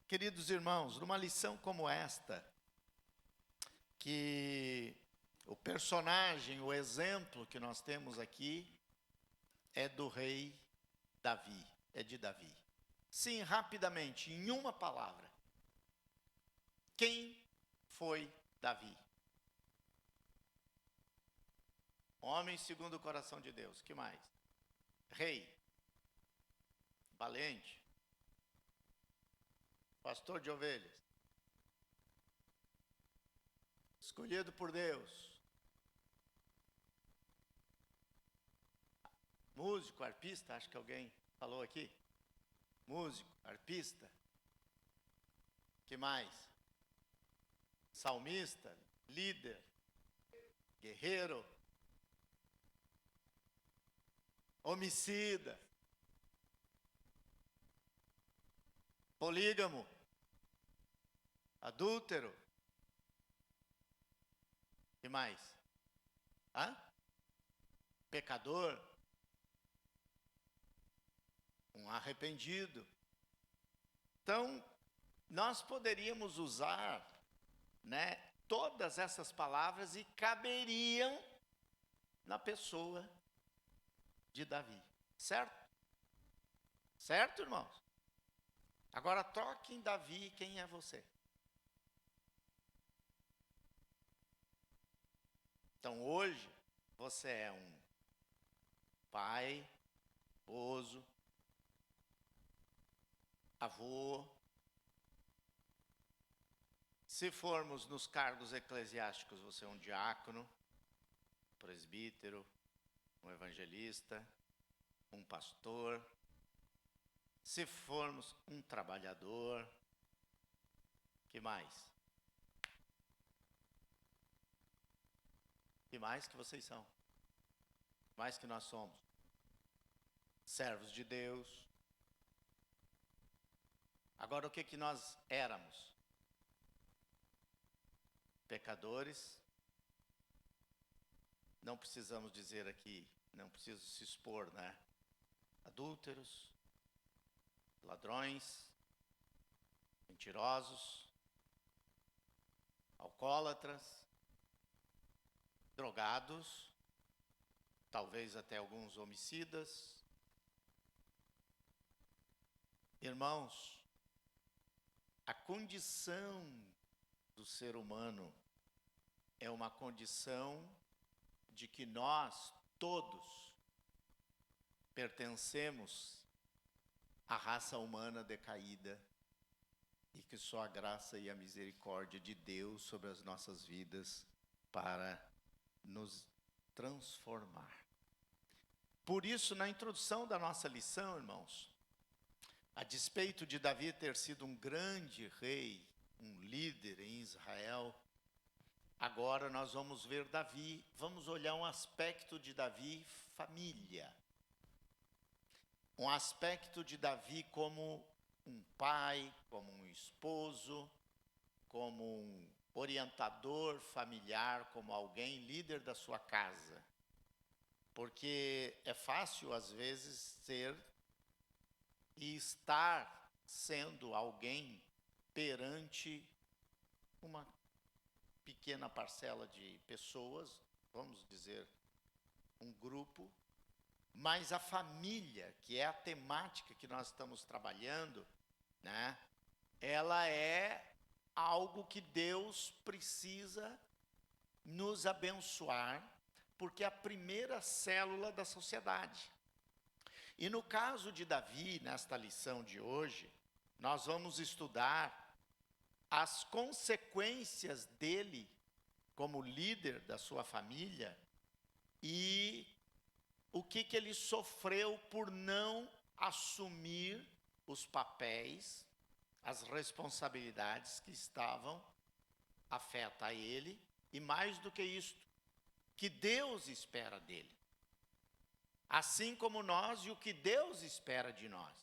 Queridos irmãos, numa lição como esta, que o personagem, o exemplo que nós temos aqui é do rei Davi, é de Davi. Sim, rapidamente, em uma palavra. Quem foi Davi? Homem segundo o coração de Deus. Que mais? Rei. Valente. Pastor de ovelhas. Escolhido por Deus. Músico, arpista, acho que alguém falou aqui. Músico, arpista. Que mais? Salmista, líder, guerreiro, homicida, polígamo, adúltero. Que mais? Pecador, um arrependido. Então, nós poderíamos usar, todas essas palavras e caberiam na pessoa de Davi. Certo? Certo, irmãos? Agora toque em Davi, quem é você? Então, hoje, você é um pai, esposo, avô. Se formos nos cargos eclesiásticos, você é um diácono, presbítero, um evangelista, um pastor. Se formos um trabalhador, que mais? Que mais que vocês são? Mais que nós somos? Servos de Deus. Agora, o que nós éramos? Pecadores. Não precisamos dizer aqui, não preciso se expor, Adúlteros, ladrões, mentirosos, alcoólatras, drogados, talvez até alguns homicidas. Irmãos, a condição do ser humano é uma condição de que nós todos pertencemos à raça humana decaída e que só a graça e a misericórdia de Deus sobre as nossas vidas para nos transformar. Por isso, na introdução da nossa lição, irmãos, a despeito de Davi ter sido um grande rei, um líder em Israel, agora nós vamos ver Davi, vamos olhar um aspecto de Davi, família. Um aspecto de Davi como um pai, como um esposo, como um orientador familiar, como alguém líder da sua casa. Porque é fácil, às vezes, ser e estar sendo alguém perante uma pequena parcela de pessoas, vamos dizer, um grupo, mas a família, que é a temática que nós estamos trabalhando, ela é algo que Deus precisa nos abençoar, porque é a primeira célula da sociedade. E no caso de Davi, nesta lição de hoje, nós vamos estudar as consequências dele como líder da sua família e o que ele sofreu por não assumir os papéis, as responsabilidades que estavam afeta a ele, e mais do que isto, que Deus espera dele. Assim como nós e o que Deus espera de nós.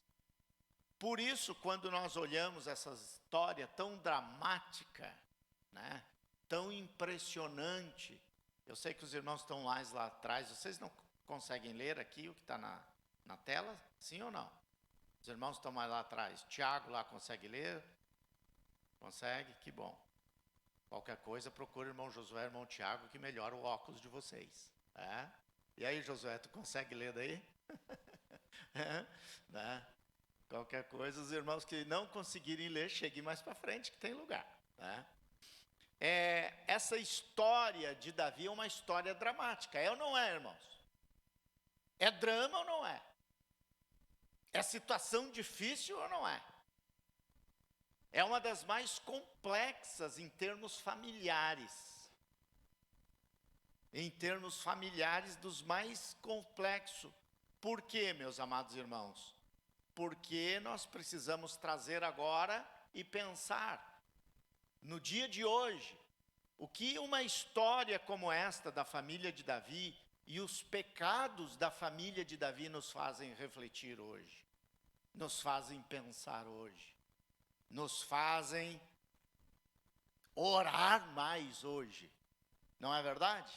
Por isso, quando nós olhamos essa história tão dramática, tão impressionante, eu sei que os irmãos estão mais lá atrás, vocês não conseguem ler aqui o que está na tela? Sim ou não? Os irmãos estão mais lá atrás. Tiago lá consegue ler? Consegue? Que bom. Qualquer coisa, procura o irmão Josué e o irmão Tiago, que melhora o óculos de vocês. E aí, Josué, tu consegue ler daí? Né? Qualquer coisa, os irmãos que não conseguirem ler, cheguem mais para frente, que tem lugar. Né? Essa história de Davi é uma história dramática. É ou não é, irmãos? É drama ou não é? É situação difícil ou não é? É uma das mais complexas em termos familiares. Em termos familiares, dos mais complexos. Por quê, meus amados irmãos? Porque nós precisamos trazer agora e pensar, no dia de hoje, o que uma história como esta da família de Davi e os pecados da família de Davi nos fazem refletir hoje, nos fazem pensar hoje, nos fazem orar mais hoje, não é verdade?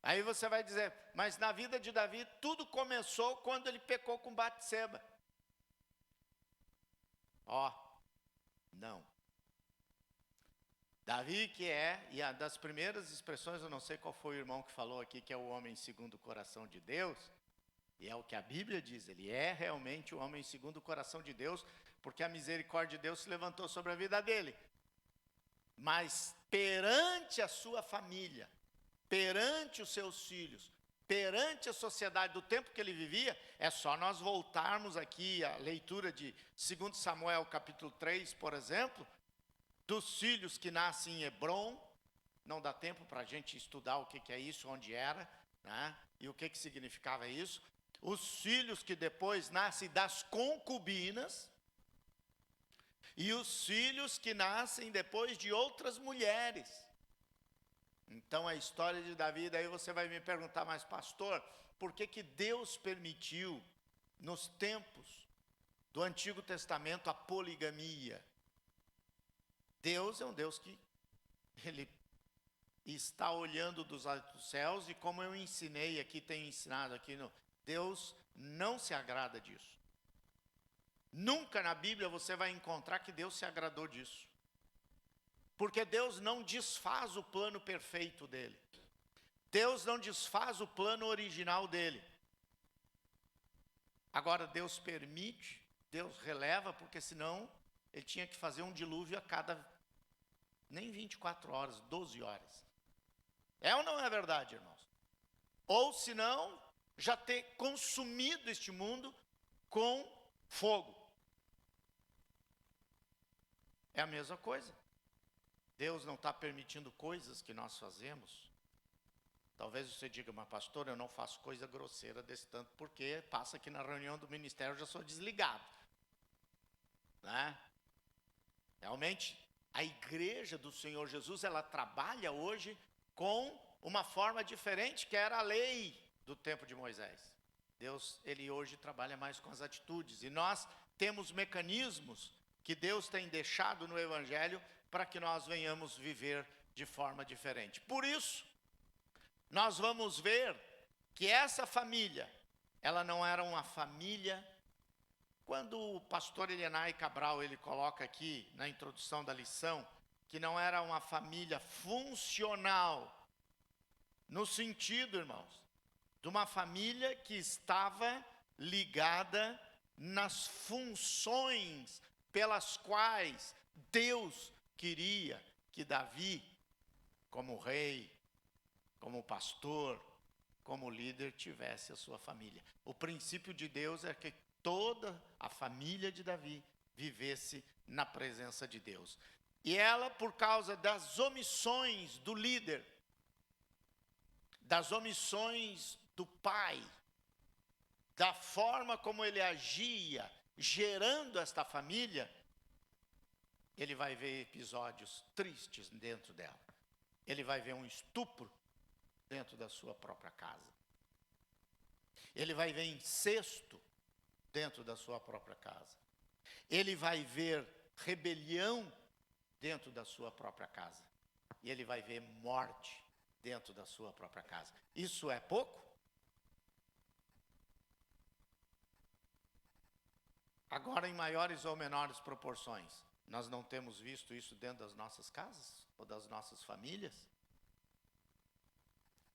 Aí você vai dizer, mas na vida de Davi tudo começou quando ele pecou com Batseba. Não. Davi que e a das primeiras expressões, eu não sei qual foi o irmão que falou aqui, que é o homem segundo o coração de Deus, e é o que a Bíblia diz, ele é realmente o homem segundo o coração de Deus, porque a misericórdia de Deus se levantou sobre a vida dele. Mas perante a sua família, perante os seus filhos, perante a sociedade do tempo que ele vivia, é só nós voltarmos aqui à leitura de 2 Samuel capítulo 3, por exemplo, dos filhos que nascem em Hebron. Não dá tempo para a gente estudar o que é isso, onde era, né? E o que significava isso. Os filhos que depois nascem das concubinas, e os filhos que nascem depois de outras mulheres. Então a história de Davi, daí você vai me perguntar, mas pastor, por que Deus permitiu nos tempos do Antigo Testamento a poligamia? Deus é um Deus que ele está olhando dos altos céus, e como eu ensinei aqui, tenho ensinado aqui, Deus não se agrada disso. Nunca na Bíblia você vai encontrar que Deus se agradou disso. Porque Deus não desfaz o plano perfeito dele. Deus não desfaz o plano original dele. Agora Deus permite, Deus releva, porque senão ele tinha que fazer um dilúvio a cada, nem 24 horas, 12 horas. É ou não é verdade, irmãos? Ou senão, já ter consumido este mundo com fogo. É a mesma coisa. Deus não está permitindo coisas que nós fazemos. Talvez você diga, mas pastor, eu não faço coisa grosseira desse tanto, porque passa aqui na reunião do ministério, eu já sou desligado. Né? Realmente, a igreja do Senhor Jesus, ela trabalha hoje com uma forma diferente, que era a lei do tempo de Moisés. Deus, ele hoje trabalha mais com as atitudes, e nós temos mecanismos que Deus tem deixado no Evangelho para que nós venhamos viver de forma diferente. Por isso, nós vamos ver que essa família, ela não era uma família. Quando o pastor Elianai Cabral, ele coloca aqui na introdução da lição, que não era uma família funcional, no sentido, irmãos, de uma família que estava ligada nas funções pelas quais Deus queria que Davi, como rei, como pastor, como líder, tivesse a sua família. O princípio de Deus é que toda a família de Davi vivesse na presença de Deus. E ela, por causa das omissões do líder, das omissões do pai, da forma como ele agia, gerando esta família, ele vai ver episódios tristes dentro dela. Ele vai ver um estupro dentro da sua própria casa. Ele vai ver incesto dentro da sua própria casa. Ele vai ver rebelião dentro da sua própria casa. E ele vai ver morte dentro da sua própria casa. Isso é pouco? Agora, em maiores ou menores proporções. Nós não temos visto isso dentro das nossas casas ou das nossas famílias?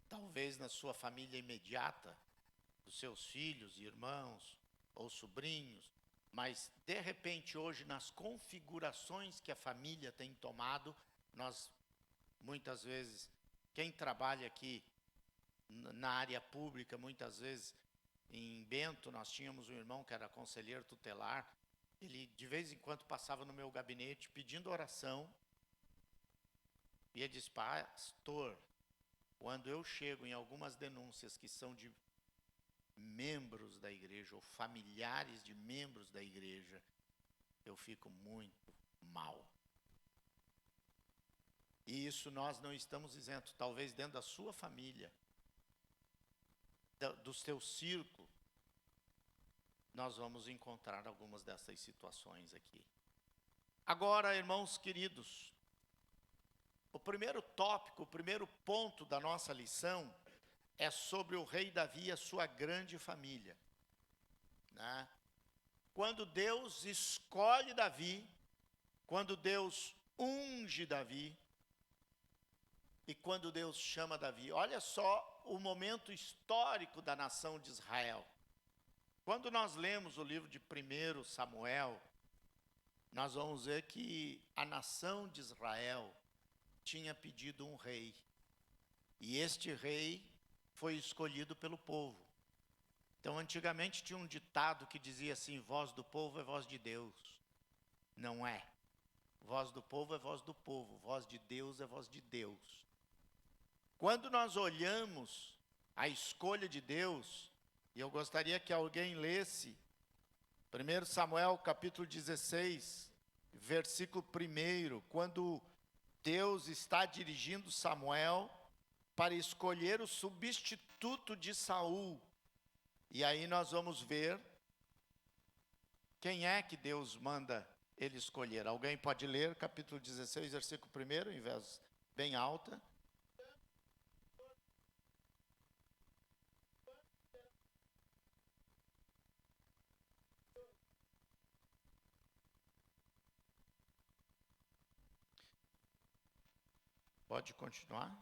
Talvez na sua família imediata, dos seus filhos, irmãos ou sobrinhos, mas de repente hoje nas configurações que a família tem tomado, nós muitas vezes, quem trabalha aqui na área pública, muitas vezes, em Bento, nós tínhamos um irmão que era conselheiro tutelar, ele de vez em quando passava no meu gabinete pedindo oração, e ele disse: pastor, quando eu chego em algumas denúncias que são de membros da igreja ou familiares de membros da igreja, eu fico muito mal. E isso nós não estamos isentos. Talvez dentro da sua família, do seu círculo, nós vamos encontrar algumas dessas situações aqui. Agora, irmãos queridos, o primeiro tópico, o primeiro ponto da nossa lição é sobre o rei Davi e a sua grande família, né? Quando Deus escolhe Davi, quando Deus unge Davi, e quando Deus chama Davi, olha só o momento histórico da nação de Israel. Quando nós lemos o livro de 1 Samuel, nós vamos ver que a nação de Israel tinha pedido um rei, e este rei foi escolhido pelo povo. Então, antigamente tinha um ditado que dizia assim: voz do povo é voz de Deus. Não é. Voz do povo é voz do povo, voz de Deus é voz de Deus. Quando nós olhamos a escolha de Deus, e eu gostaria que alguém lesse 1 Samuel capítulo 16, versículo 1, quando Deus está dirigindo Samuel para escolher o substituto de Saul. E aí nós vamos ver quem é que Deus manda ele escolher. Alguém pode ler capítulo 16, versículo 1, em voz bem alta. Pode continuar.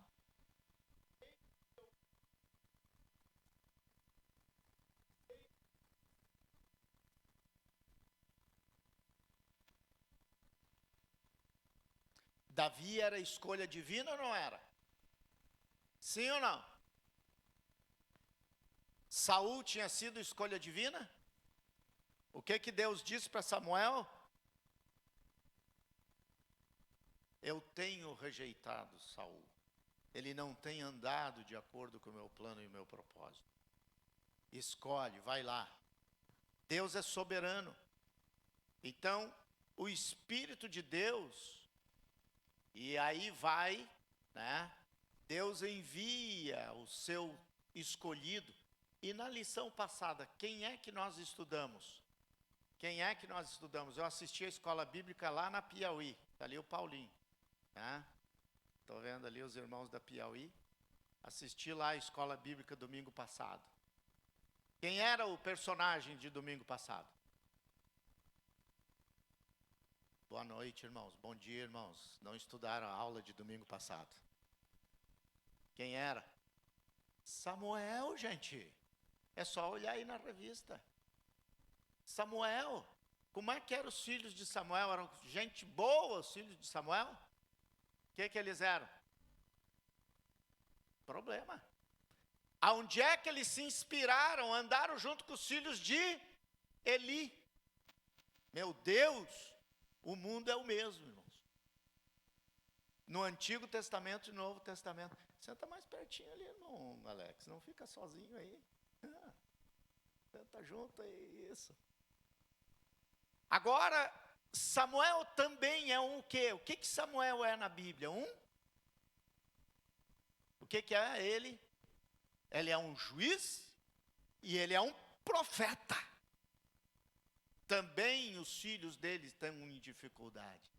Davi era escolha divina ou não era? Sim ou não? Saul tinha sido escolha divina? O que Deus disse para Samuel? Eu tenho rejeitado Saul. Ele não tem andado de acordo com o meu plano e o meu propósito. Escolhe, vai lá. Deus é soberano. Então, o Espírito de Deus, e aí vai, né? Deus envia o seu escolhido. E na lição passada, quem é que nós estudamos? Quem é que nós estudamos? Eu assisti a escola bíblica lá na Piauí. Está ali o Paulinho. Estou vendo ali os irmãos da Piauí. Assisti lá a escola bíblica domingo passado. Quem era o personagem de domingo passado? Boa noite, irmãos. Bom dia, irmãos. Não estudaram a aula de domingo passado. Quem era? Samuel, gente. É só olhar aí na revista. Samuel. Como é que eram os filhos de Samuel? Eram gente boa, os filhos de Samuel? O que eles eram? Problema. Aonde é que eles se inspiraram? Andaram junto com os filhos de Eli. Meu Deus, o mundo é o mesmo, irmãos. No Antigo Testamento e no Novo Testamento. Senta mais pertinho ali, irmão Alex. Não fica sozinho aí. Senta junto aí, isso. Agora, Samuel também é um quê? O que Samuel é na Bíblia? O que é ele? Ele é um juiz e ele é um profeta. Também os filhos dele estão em dificuldade.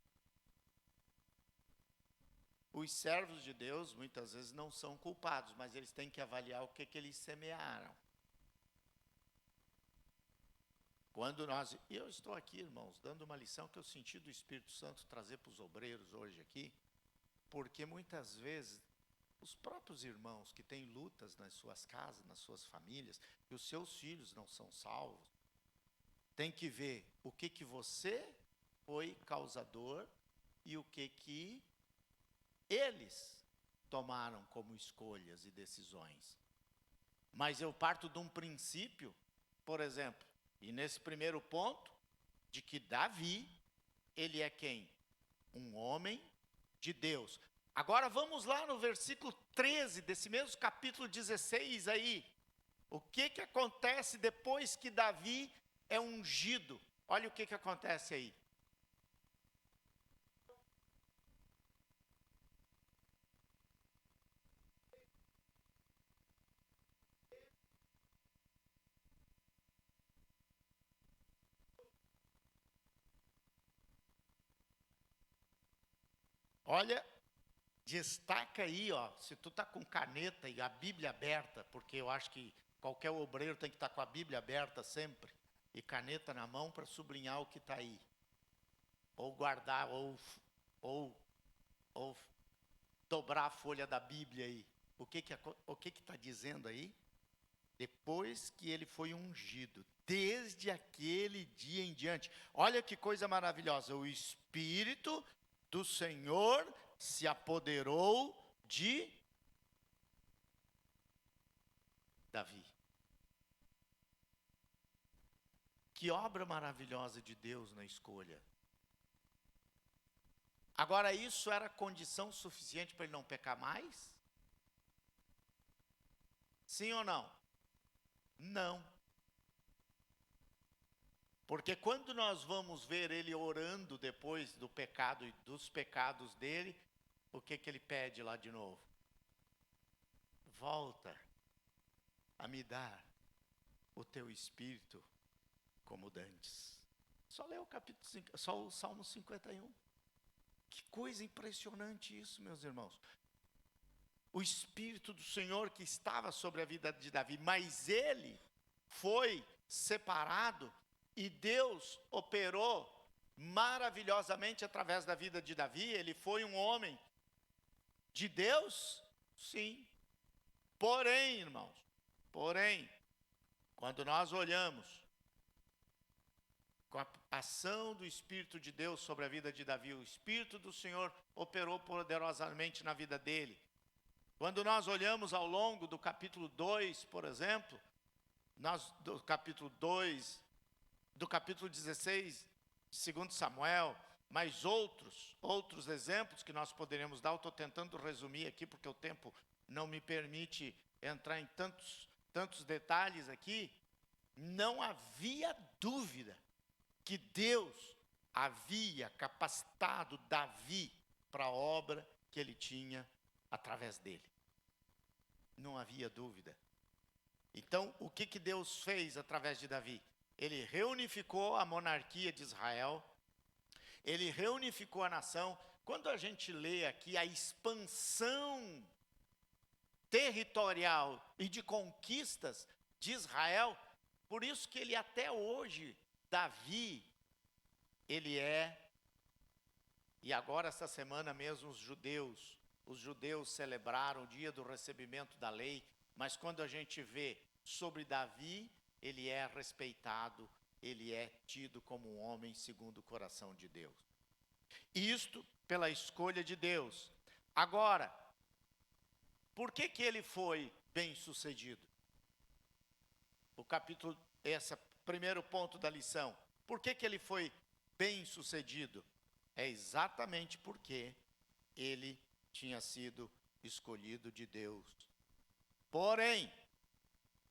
Os servos de Deus muitas vezes não são culpados, mas eles têm que avaliar o que eles semearam. E eu estou aqui, irmãos, dando uma lição que eu senti do Espírito Santo trazer para os obreiros hoje aqui, porque muitas vezes os próprios irmãos que têm lutas nas suas casas, nas suas famílias, e os seus filhos não são salvos, tem que ver o que você foi causador e o que eles tomaram como escolhas e decisões. Mas eu parto de um princípio, por exemplo, e nesse primeiro ponto, de que Davi, ele é quem? Um homem de Deus. Agora vamos lá no versículo 13 desse mesmo capítulo 16 aí. O que acontece depois que Davi é ungido? Olha o que acontece aí. Olha, destaca aí, ó, se tu tá com caneta e a Bíblia aberta, porque eu acho que qualquer obreiro tem que estar com a Bíblia aberta sempre, e caneta na mão para sublinhar o que está aí. Ou guardar, ou dobrar a folha da Bíblia aí. O que está dizendo aí? Depois que ele foi ungido, desde aquele dia em diante. Olha que coisa maravilhosa, o Espírito do Senhor se apoderou de Davi. Que obra maravilhosa de Deus na escolha. Agora, isso era condição suficiente para ele não pecar mais? Sim ou não? Não. Porque quando nós vamos ver ele orando depois do pecado e dos pecados dele, o que ele pede lá de novo? Volta a me dar o teu espírito como dantes. Só lê o capítulo 5, só o Salmo 51. Que coisa impressionante isso, meus irmãos. O Espírito do Senhor que estava sobre a vida de Davi, mas ele foi separado e Deus operou maravilhosamente através da vida de Davi. Ele foi um homem de Deus? Sim. Porém, irmãos, quando nós olhamos com a ação do Espírito de Deus sobre a vida de Davi, o Espírito do Senhor operou poderosamente na vida dele. Quando nós olhamos ao longo do capítulo 2, por exemplo, do capítulo 2, do capítulo 16, de 2 Samuel, mas outros exemplos que nós poderíamos dar, eu estou tentando resumir aqui, porque o tempo não me permite entrar em tantos detalhes aqui. Não havia dúvida que Deus havia capacitado Davi para a obra que ele tinha através dele. Não havia dúvida. Então, o que Deus fez através de Davi? Ele reunificou a monarquia de Israel, ele reunificou a nação. Quando a gente lê aqui a expansão territorial e de conquistas de Israel, por isso que ele até hoje, Davi, ele e agora essa semana mesmo os judeus celebraram o dia do recebimento da lei, mas quando a gente vê sobre Davi, ele é respeitado, ele é tido como um homem segundo o coração de Deus. Isto pela escolha de Deus. Agora, por que ele foi bem-sucedido? Esse primeiro ponto da lição. Por que ele foi bem-sucedido? É exatamente porque ele tinha sido escolhido de Deus. Porém,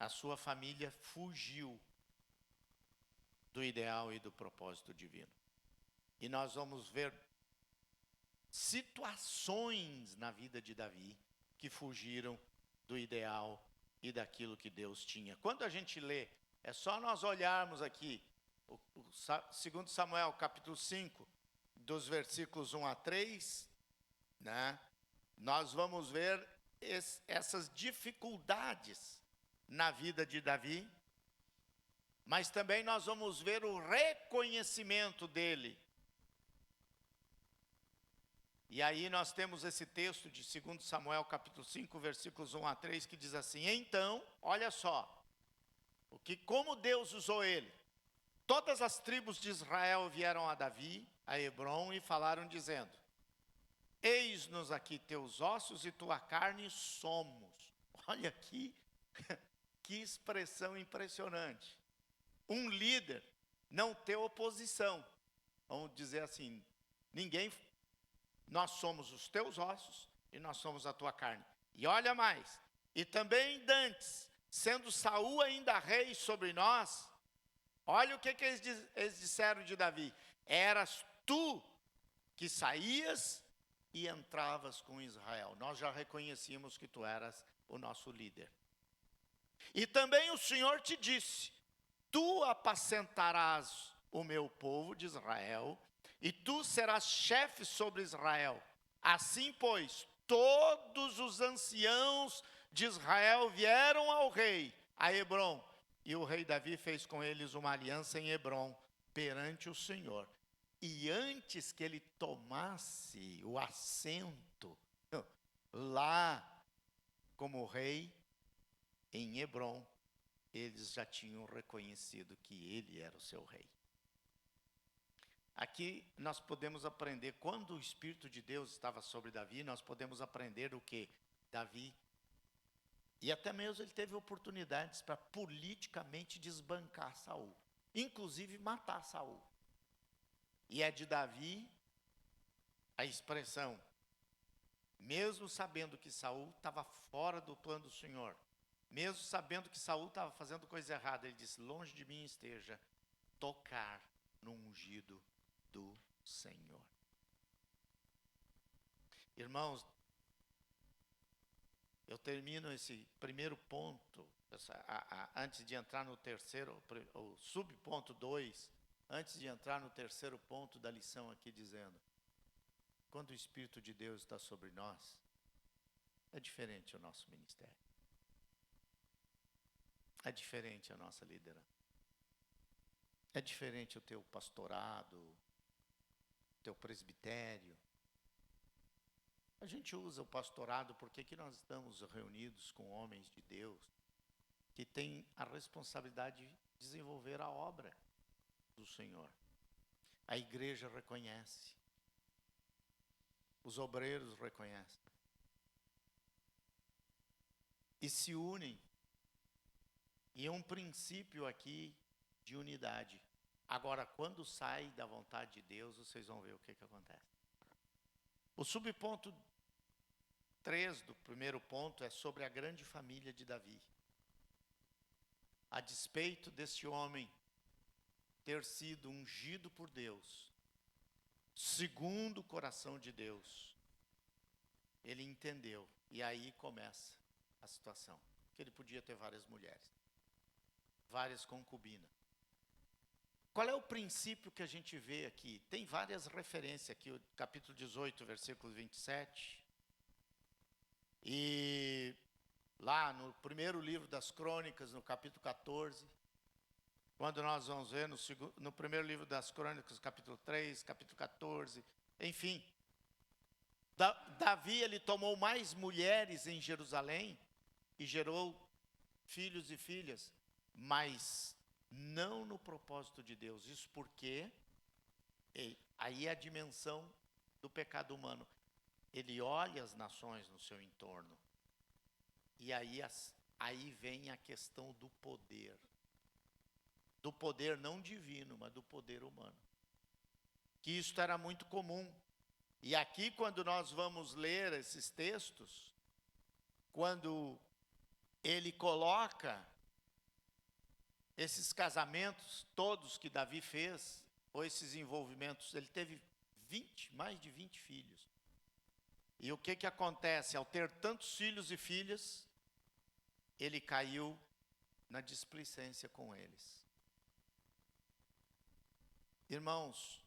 a sua família fugiu do ideal e do propósito divino. E nós vamos ver situações na vida de Davi que fugiram do ideal e daquilo que Deus tinha. Quando a gente lê, é só nós olharmos aqui, o 2 Samuel, capítulo 5, dos versículos 1 a 3, né? Nós vamos ver essas dificuldades na vida de Davi. mas também nós vamos ver o reconhecimento dele. E aí nós temos esse texto de 2 Samuel, capítulo 5, versículos 1 a 3, que diz assim: então, olha só, como Deus usou ele. Todas as tribos de Israel vieram a Davi, a Hebrom, e falaram dizendo: eis-nos aqui teus ossos e tua carne somos. Olha aqui, que expressão impressionante. Um líder não ter oposição. Vamos dizer assim, nós somos os teus ossos e nós somos a tua carne. E olha mais, e também dantes, sendo Saul ainda rei sobre nós, olha o que eles disseram de Davi: eras tu que saías e entravas com Israel. Nós já reconhecíamos que tu eras o nosso líder. E também o Senhor te disse: tu apacentarás o meu povo de Israel, e tu serás chefe sobre Israel. Assim, pois, todos os anciãos de Israel vieram ao rei, a Hebrom, e o rei Davi fez com eles uma aliança em Hebrom, perante o Senhor. E antes que ele tomasse o assento lá como rei, em Hebrom, eles já tinham reconhecido que ele era o seu rei. Aqui nós podemos aprender, quando o Espírito de Deus estava sobre Davi, nós podemos aprender o que? Davi, e até mesmo ele teve oportunidades para politicamente desbancar Saul, inclusive matar Saul. E é de Davi a expressão: mesmo sabendo que Saul estava fora do plano do Senhor, mesmo sabendo que Saul estava fazendo coisa errada, ele disse: longe de mim esteja tocar no ungido do Senhor. Irmãos, eu termino esse primeiro ponto, antes de entrar no terceiro, o subponto 2, antes de entrar no terceiro ponto da lição aqui, dizendo: quando o Espírito de Deus está sobre nós, é diferente o nosso ministério. É diferente a nossa liderança. É diferente o teu pastorado, teu presbitério. A gente usa o pastorado porque que nós estamos reunidos com homens de Deus que têm a responsabilidade de desenvolver a obra do Senhor. A igreja reconhece. Os obreiros reconhecem. E se unem. E é um princípio aqui de unidade. Agora, quando sai da vontade de Deus, vocês vão ver o que acontece. O subponto 3 do primeiro ponto é sobre a grande família de Davi. A despeito desse homem ter sido ungido por Deus, segundo o coração de Deus, ele entendeu. E aí começa a situação. Que ele podia ter várias mulheres, várias concubinas. Qual é o princípio que a gente vê aqui? Tem várias referências aqui, o capítulo 18, versículo 27. E lá no primeiro livro das Crônicas, no capítulo 14, quando nós vamos ver no primeiro livro das Crônicas, capítulo 3, capítulo 14, enfim. Davi, ele tomou mais mulheres em Jerusalém e gerou filhos e filhas, mas não no propósito de Deus. Isso porque aí é a dimensão do pecado humano. Ele olha as nações no seu entorno. E aí vem a questão do poder. Do poder não divino, mas do poder humano. Que isso era muito comum. E aqui, quando nós vamos ler esses textos, quando ele coloca esses casamentos todos que Davi fez, ou esses envolvimentos, ele teve mais de 20 filhos. E o que acontece? Ao ter tantos filhos e filhas, ele caiu na displicência com eles. Irmãos,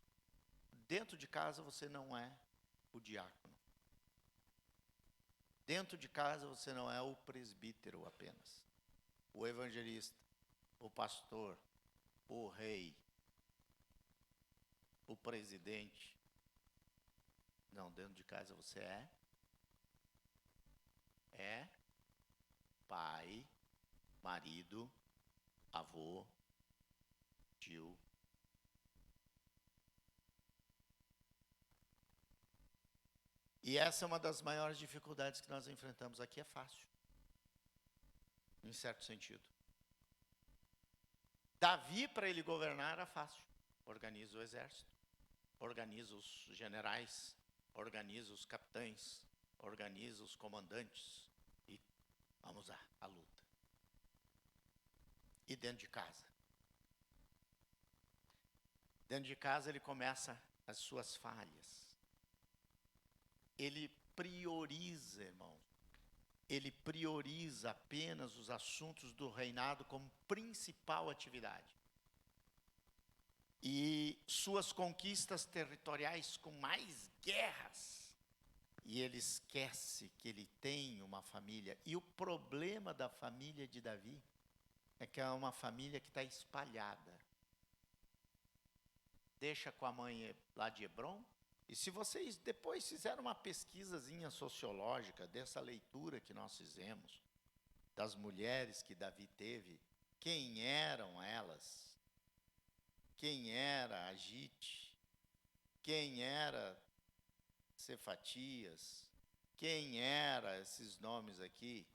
dentro de casa você não é o diácono. Dentro de casa você não é o presbítero apenas, o evangelista, o pastor, o rei, o presidente. Não, dentro de casa você é pai, marido, avô, tio. E essa é uma das maiores dificuldades que nós enfrentamos aqui. É fácil, em certo sentido. Davi, para ele governar, era fácil. Organiza o exército, organiza os generais, organiza os capitães, organiza os comandantes e vamos lá, a luta. E dentro de casa? Dentro de casa ele começa as suas falhas. Ele prioriza, irmão. Ele prioriza apenas os assuntos do reinado como principal atividade. E suas conquistas territoriais com mais guerras. E ele esquece que ele tem uma família. E o problema da família de Davi é que é uma família que está espalhada. Deixa com a mãe lá de Hebrom. E se vocês depois fizeram uma pesquisazinha sociológica dessa leitura que nós fizemos, das mulheres que Davi teve, quem eram elas? Quem era Agite? Quem era Cefatias? Quem era esses nomes aqui?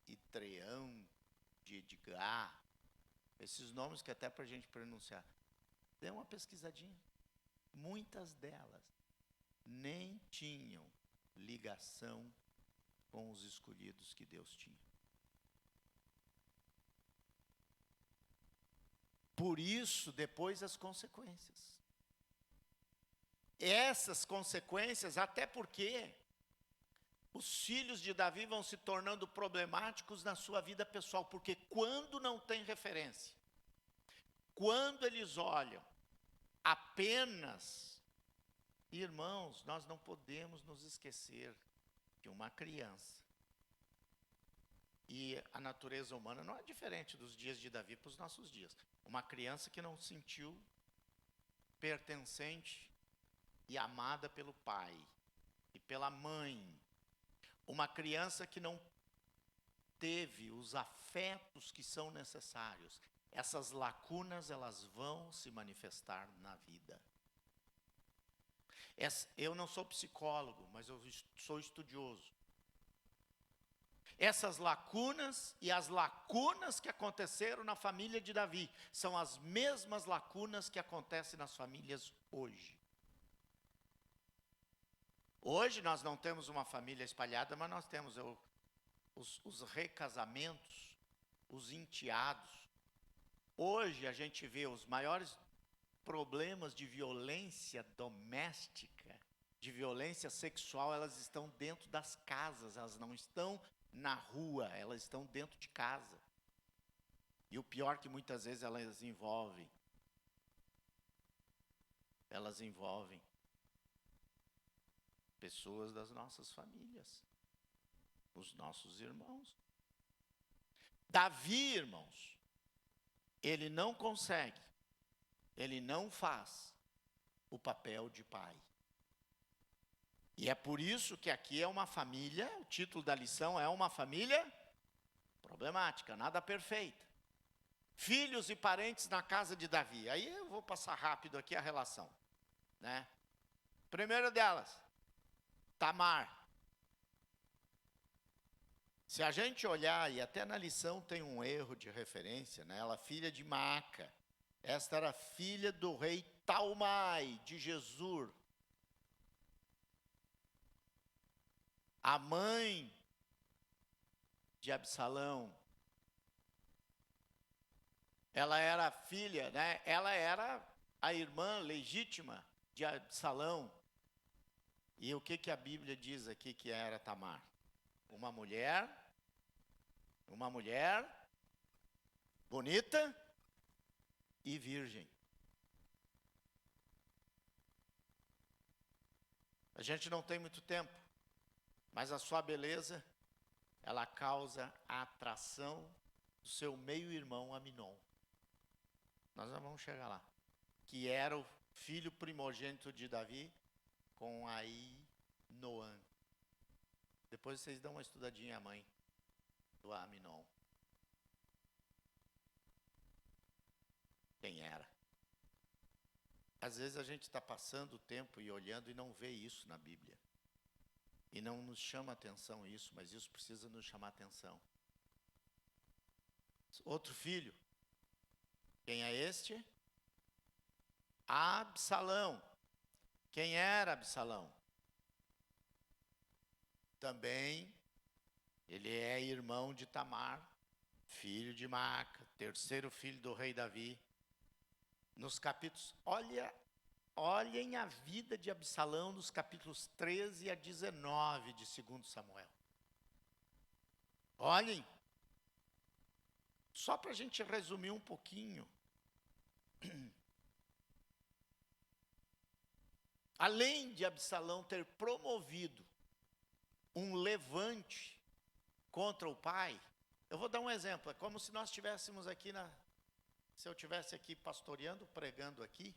Itreão, de Edgar, esses nomes que até para a gente pronunciar. Dê uma pesquisadinha. Muitas delas nem tinham ligação com os escolhidos que Deus tinha. Por isso, depois as consequências. Essas consequências, até porque os filhos de Davi vão se tornando problemáticos na sua vida pessoal, porque quando não tem referência, quando eles olham apenas, irmãos, nós não podemos nos esquecer que uma criança, e a natureza humana não é diferente dos dias de Davi para os nossos dias. Uma criança que não se sentiu pertencente e amada pelo pai e pela mãe. Uma criança que não teve os afetos que são necessários. Essas lacunas, elas vão se manifestar na vida. Eu não sou psicólogo, mas eu sou estudioso. Essas lacunas e as lacunas que aconteceram na família de Davi são as mesmas lacunas que acontecem nas famílias hoje. Hoje nós não temos uma família espalhada, mas nós temos os recasamentos, os enteados. Hoje a gente vê os maiores problemas de violência doméstica, de violência sexual, elas estão dentro das casas, elas não estão na rua, elas estão dentro de casa. E o pior que muitas vezes elas envolvem pessoas das nossas famílias, os nossos irmãos. Davi, irmãos, ele não consegue, ele não faz o papel de pai. E é por isso que aqui é uma família, o título da lição é uma família problemática, nada perfeita. Filhos e parentes na casa de Davi. Aí eu vou passar rápido aqui a relação, né? Primeira delas, Tamar. Se a gente olhar, e até na lição tem um erro de referência, né? Ela filha de Maaca. Esta era filha do rei Talmai, de Gesur. A mãe de Absalão. Ela era filha, né? Ela era a irmã legítima de Absalão. E o que a Bíblia diz aqui que era Tamar? Uma mulher bonita e virgem. A gente não tem muito tempo, mas a sua beleza, ela causa a atração do seu meio-irmão Aminon. nós já vamos chegar lá, que era o filho primogênito de Davi com Ahinoam. Depois vocês dão uma estudadinha à mãe do Aminon. Quem era? Às vezes a gente está passando o tempo e olhando e não vê isso na Bíblia. E não nos chama atenção isso, mas isso precisa nos chamar atenção. Outro filho. Quem é este? Absalão. Quem era Absalão? Também ele é irmão de Tamar, filho de Maaca, terceiro filho do rei Davi. Nos capítulos, olhem a vida de Absalão nos capítulos 13 a 19 de 2 Samuel. Olhem, só para a gente resumir um pouquinho. Além de Absalão ter promovido um levante contra o pai, eu vou dar um exemplo, é como se nós estivéssemos aqui se eu estivesse aqui pastoreando, pregando aqui,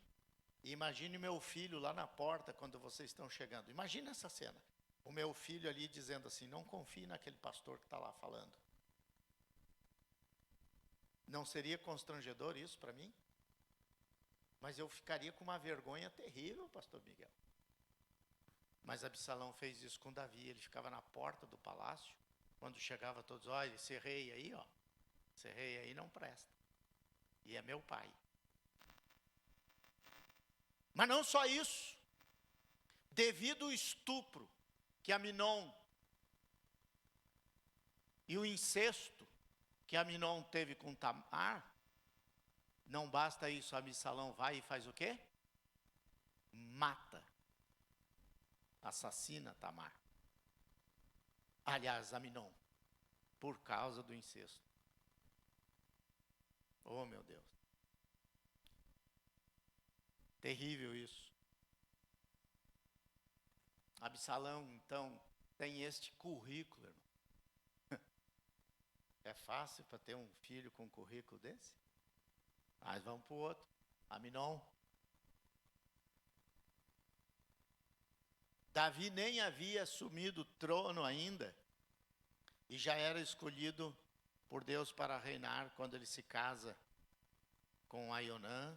e imagine meu filho lá na porta quando vocês estão chegando. Imagina essa cena. O meu filho ali dizendo assim, não confie naquele pastor que está lá falando. Não seria constrangedor isso para mim? Mas eu ficaria com uma vergonha terrível, pastor Miguel. Mas Absalão fez isso com Davi, ele ficava na porta do palácio, quando chegava todos, olha, esse rei aí, ó, esse rei aí não presta. E é meu pai. Mas não só isso. Devido ao estupro que Aminon e o incesto que Aminon teve com Tamar, não basta isso, Absalão vai e faz o quê? Mata. Assassina Tamar. Aliás, Aminon, por causa do incesto. Oh, meu Deus. Terrível isso. Absalão, então, tem este currículo, irmão. É fácil para ter um filho com um currículo desse? Mas vamos para o outro. Aminon. Davi nem havia assumido o trono ainda e já era escolhido por Deus para reinar quando ele se casa com Aionã.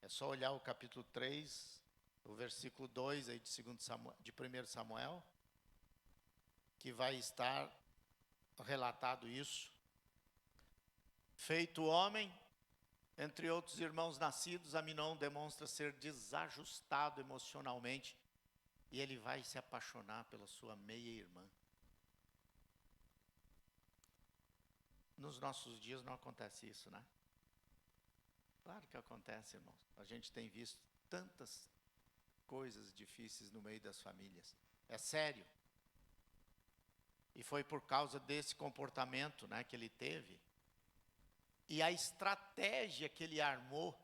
É só olhar o capítulo 3, o versículo 2 aí de 1 Samuel, que vai estar relatado isso. Feito homem, entre outros irmãos nascidos, Aminon demonstra ser desajustado emocionalmente e ele vai se apaixonar pela sua meia-irmã. Nos nossos dias não acontece isso, né? Claro que acontece, irmãos. A gente tem visto tantas coisas difíceis no meio das famílias. É sério. E foi por causa desse comportamento, né, que ele teve. E a estratégia que ele armou.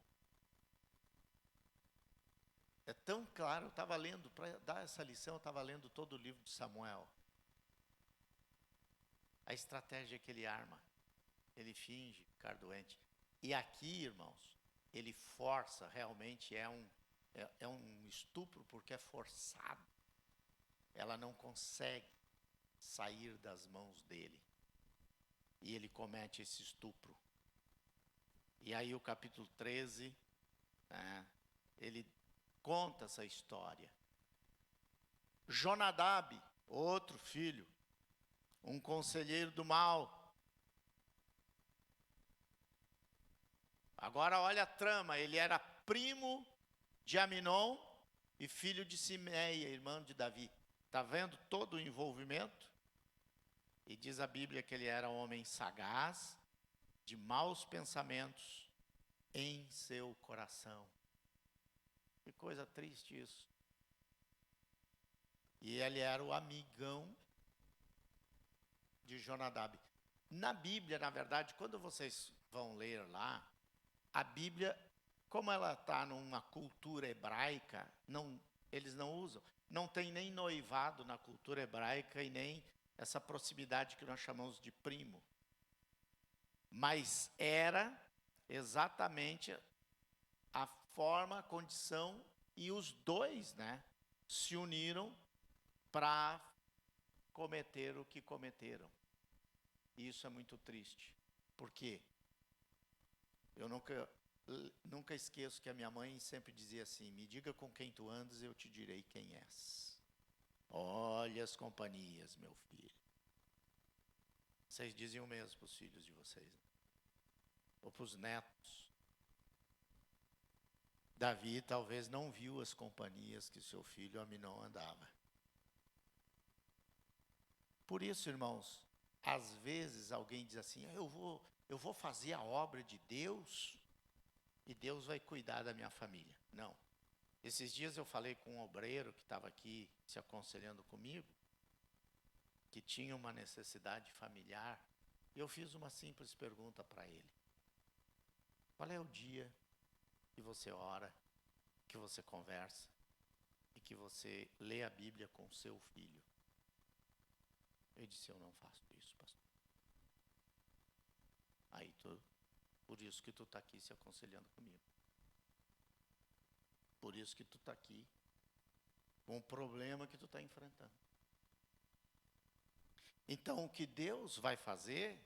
É tão claro, eu estava lendo, para dar essa lição, eu estava lendo todo o livro de Samuel. A estratégia que ele arma. Ele finge ficar doente. E aqui, irmãos, ele força, realmente é um estupro porque é forçado. Ela não consegue sair das mãos dele. E ele comete esse estupro. E aí o capítulo 13, né, ele conta essa história. Jonadab, outro filho, um conselheiro do mal. Agora olha a trama, ele era primo de Aminon e filho de Simeia, irmão de Davi. Está vendo todo o envolvimento? E diz a Bíblia que ele era um homem sagaz, de maus pensamentos em seu coração. Que coisa triste isso. E ele era o amigão de Jonadab. Na Bíblia, na verdade, quando vocês vão ler lá, a Bíblia, como ela está numa cultura hebraica, eles não usam. Não tem nem noivado na cultura hebraica e nem essa proximidade que nós chamamos de primo. Mas era exatamente a forma, a condição, e os dois, né, se uniram para cometer o que cometeram. E isso é muito triste. Por quê? Eu nunca esqueço que a minha mãe sempre dizia assim: me diga com quem tu andas, eu te direi quem és. Olha as companhias, meu filho. Vocês diziam mesmo para os filhos de vocês, né? Ou para os netos. Davi talvez não viu as companhias que seu filho Aminon andava. Por isso, irmãos, às vezes alguém diz assim: eu vou fazer a obra de Deus e Deus vai cuidar da minha família. Não. Esses dias eu falei com um obreiro que estava aqui se aconselhando comigo, que tinha uma necessidade familiar, e eu fiz uma simples pergunta para ele: qual é o dia que você ora, que você conversa e que você lê a Bíblia com seu filho? Ele disse: eu não faço isso, pastor. Aí, por isso que tu está aqui se aconselhando comigo. Por isso que tu está aqui com o problema que tu está enfrentando. Então, o que Deus vai fazer,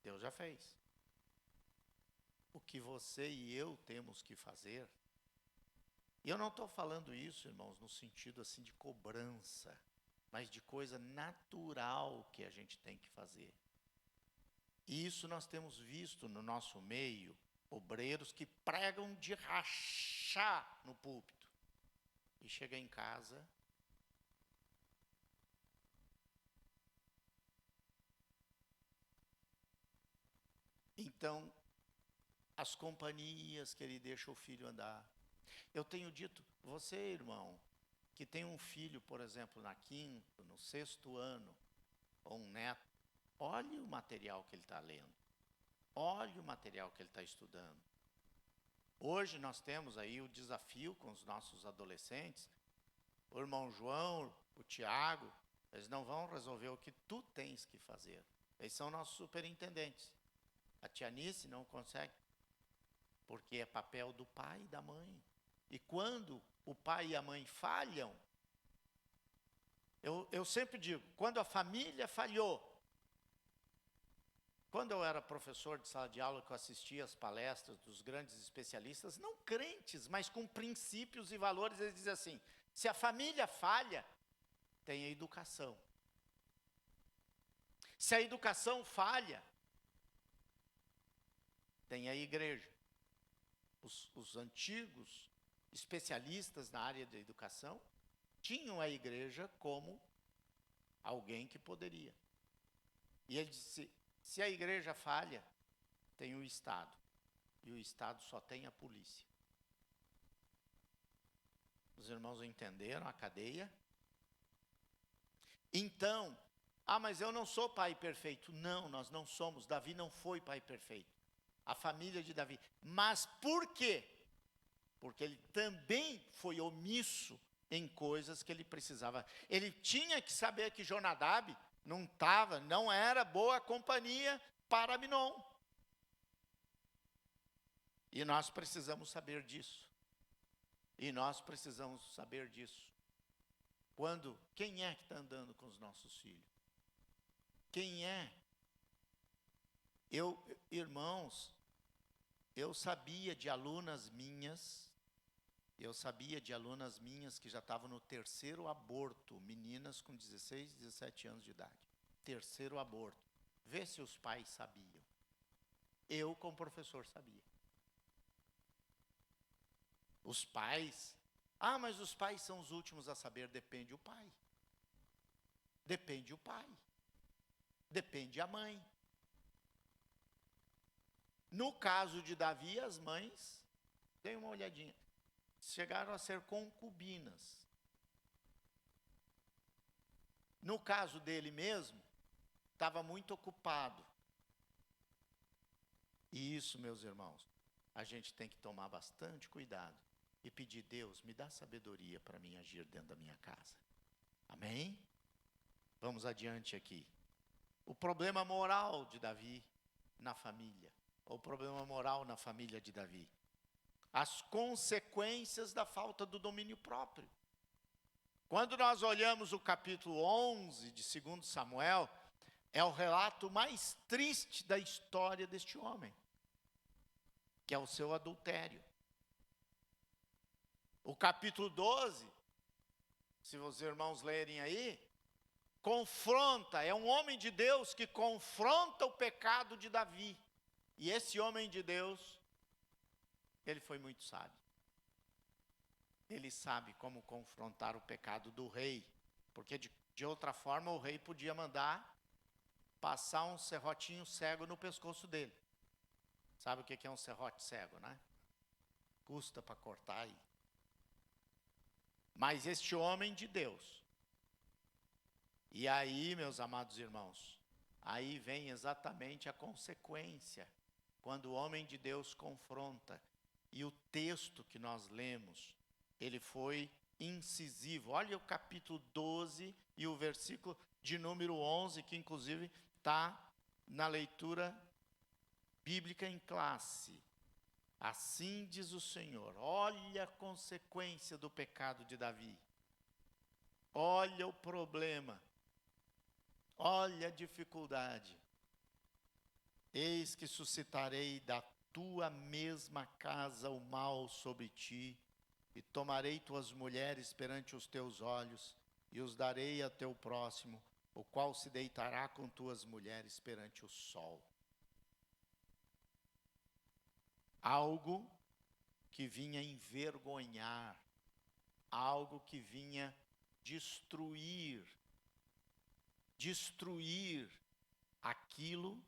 Deus já fez. O que você e eu temos que fazer, e eu não estou falando isso, irmãos, no sentido assim de cobrança, mas de coisa natural que a gente tem que fazer. E isso nós temos visto no nosso meio, obreiros que pregam de rachar no púlpito. E chega em casa, então, as companhias que ele deixa o filho andar. Eu tenho dito, você, irmão, que tem um filho, por exemplo, na quinto, no sexto ano, ou um neto, olhe o material que ele está lendo. Olhe o material que ele está estudando. Hoje nós temos aí o desafio com os nossos adolescentes. O irmão João, o Tiago, eles não vão resolver o que tu tens que fazer. Eles são nossos superintendentes. A tia Nice não consegue, porque é papel do pai e da mãe. E quando o pai e a mãe falham, eu sempre digo, quando a família falhou, quando eu era professor de sala de aula, que eu assistia às palestras dos grandes especialistas, não crentes, mas com princípios e valores, eles dizem assim: se a família falha, tem a educação. Se a educação falha, tem a igreja. Os antigos especialistas na área da educação tinham a igreja como alguém que poderia. E ele disse: se a igreja falha, tem o Estado. E o Estado só tem a polícia. Os irmãos entenderam a cadeia? Então, mas eu não sou pai perfeito. Não, nós não somos. Davi não foi pai perfeito. A família de Davi. Mas por quê? Porque ele também foi omisso em coisas que ele precisava. Ele tinha que saber que Jonadab não era boa companhia para Aminon. E nós precisamos saber disso. E nós precisamos saber disso. Quem é que está andando com os nossos filhos? Quem é? Irmãos, eu sabia de alunas minhas que já estavam no terceiro aborto, meninas com 16, 17 anos de idade. Terceiro aborto. Vê se os pais sabiam. Eu, como professor, sabia. Os pais, mas os pais são os últimos a saber. Depende o pai. Depende o pai. Depende a mãe. No caso de Davi, as mães, deem uma olhadinha, chegaram a ser concubinas. No caso dele mesmo, estava muito ocupado. E isso, meus irmãos, a gente tem que tomar bastante cuidado e pedir: Deus, me dá sabedoria para mim agir dentro da minha casa. Amém? Vamos adiante aqui. O problema moral de Davi na família. O problema moral na família de Davi. as consequências da falta do domínio próprio. Quando nós olhamos o capítulo 11 de 2 Samuel, é o relato mais triste da história deste homem, que é o seu adultério. O capítulo 12, se os irmãos lerem aí, confronta, é um homem de Deus que confronta o pecado de Davi. E esse homem de Deus, ele foi muito sábio. Ele sabe como confrontar o pecado do rei, porque de outra forma o rei podia mandar passar um serrotinho cego no pescoço dele. Sabe o que é um serrote cego, né? Custa para cortar aí. Mas este homem de Deus, e aí, meus amados irmãos, aí vem exatamente a consequência, quando o homem de Deus confronta, e o texto que nós lemos, ele foi incisivo. Olha o capítulo 12 e o versículo de número 11, que inclusive está na leitura bíblica em classe. Assim diz o Senhor, olha a consequência do pecado de Davi. Olha o problema. Olha a dificuldade. Eis que suscitarei da tua mesma casa o mal sobre ti, e tomarei tuas mulheres perante os teus olhos, e os darei a teu próximo, o qual se deitará com tuas mulheres perante o sol. Algo que vinha envergonhar, algo que vinha destruir aquilo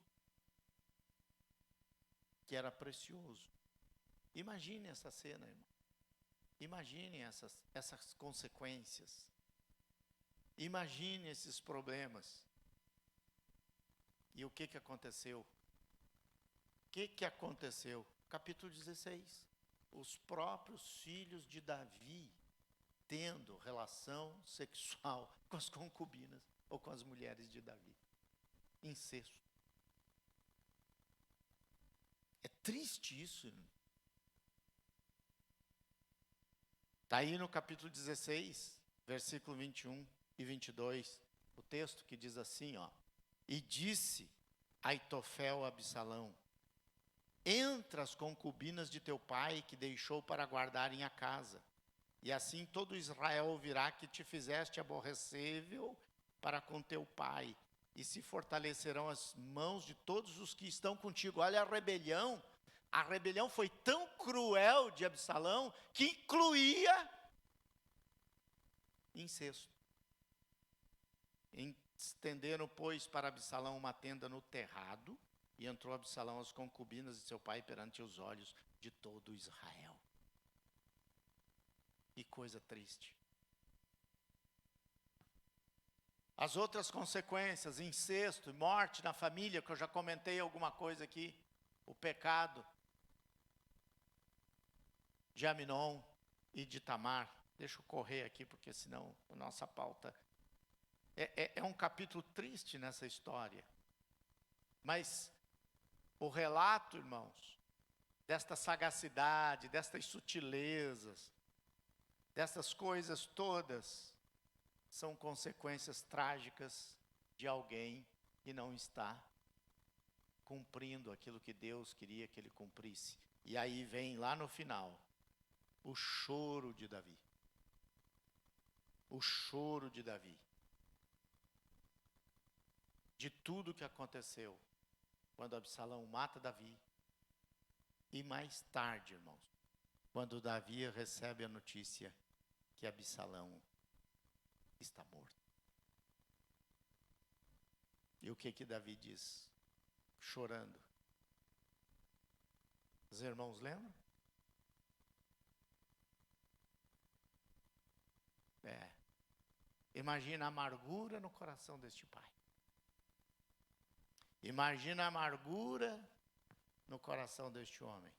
que era precioso. Imagine essa cena, irmão. Imagine essas consequências. Imagine esses problemas. E o que aconteceu? O que aconteceu? Capítulo 16. Os próprios filhos de Davi tendo relação sexual com as concubinas ou com as mulheres de Davi. Incesto. É triste isso. Está aí no capítulo 16, versículo 21 e 22, o texto que diz assim, ó. E disse Aitofel a Absalão, entra as concubinas de teu pai que deixou para guardarem a casa, e assim todo Israel ouvirá que te fizeste aborrecível para com teu pai, e se fortalecerão as mãos de todos os que estão contigo. Olha a rebelião foi tão cruel de Absalão, que incluía incesto. Estenderam, pois, para Absalão uma tenda no terrado, e entrou Absalão às concubinas de seu pai perante os olhos de todo Israel. Que coisa triste. As outras consequências, incesto, morte na família, que eu já comentei alguma coisa aqui, o pecado de Aminon e de Tamar. Deixa eu correr aqui, porque senão a nossa pauta... É um capítulo triste nessa história. Mas o relato, irmãos, desta sagacidade, destas sutilezas, dessas coisas todas, são consequências trágicas de alguém que não está cumprindo aquilo que Deus queria que ele cumprisse. E aí vem lá no final, o choro de Davi. O choro de Davi. De tudo que aconteceu, quando Absalão mata Davi. E mais tarde, irmãos, quando Davi recebe a notícia que Absalão está morto. E o que Davi diz? Chorando. Os irmãos lembram? Imagina a amargura no coração deste pai. Imagina a amargura no coração deste homem.